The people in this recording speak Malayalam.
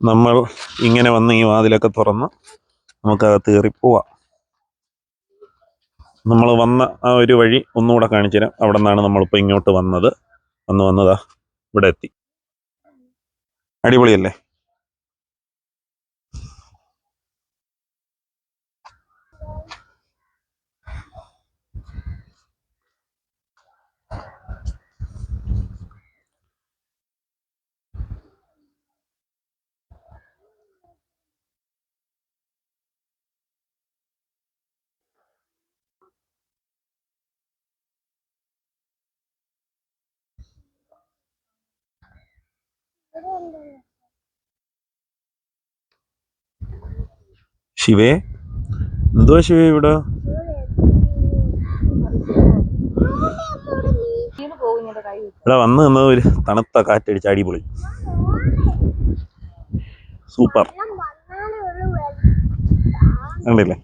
നമ്മൾ ഇങ്ങനെ വന്ന് ഈ വാതിലൊക്കെ തുറന്ന് നമുക്കകത്ത് കയറി പോവാം. നമ്മൾ വന്ന ആ ഒരു വഴി ഒന്നുകൂടെ കാണിച്ചു തരാം. അവിടെ നിന്നാണ് നമ്മളിപ്പോൾ ഇങ്ങോട്ട് വന്നതാ ഇവിടെ എത്തി. അടിപൊളിയല്ലേ? ശിവേ, എന്തുവാ ശിവേ ഇവിടെ? ഇവിടെ വന്ന് നിന്നത് ഒരു തണുത്ത കാറ്റടിച്ച് അടിപൊളി, സൂപ്പർ. കണ്ടില്ലേ?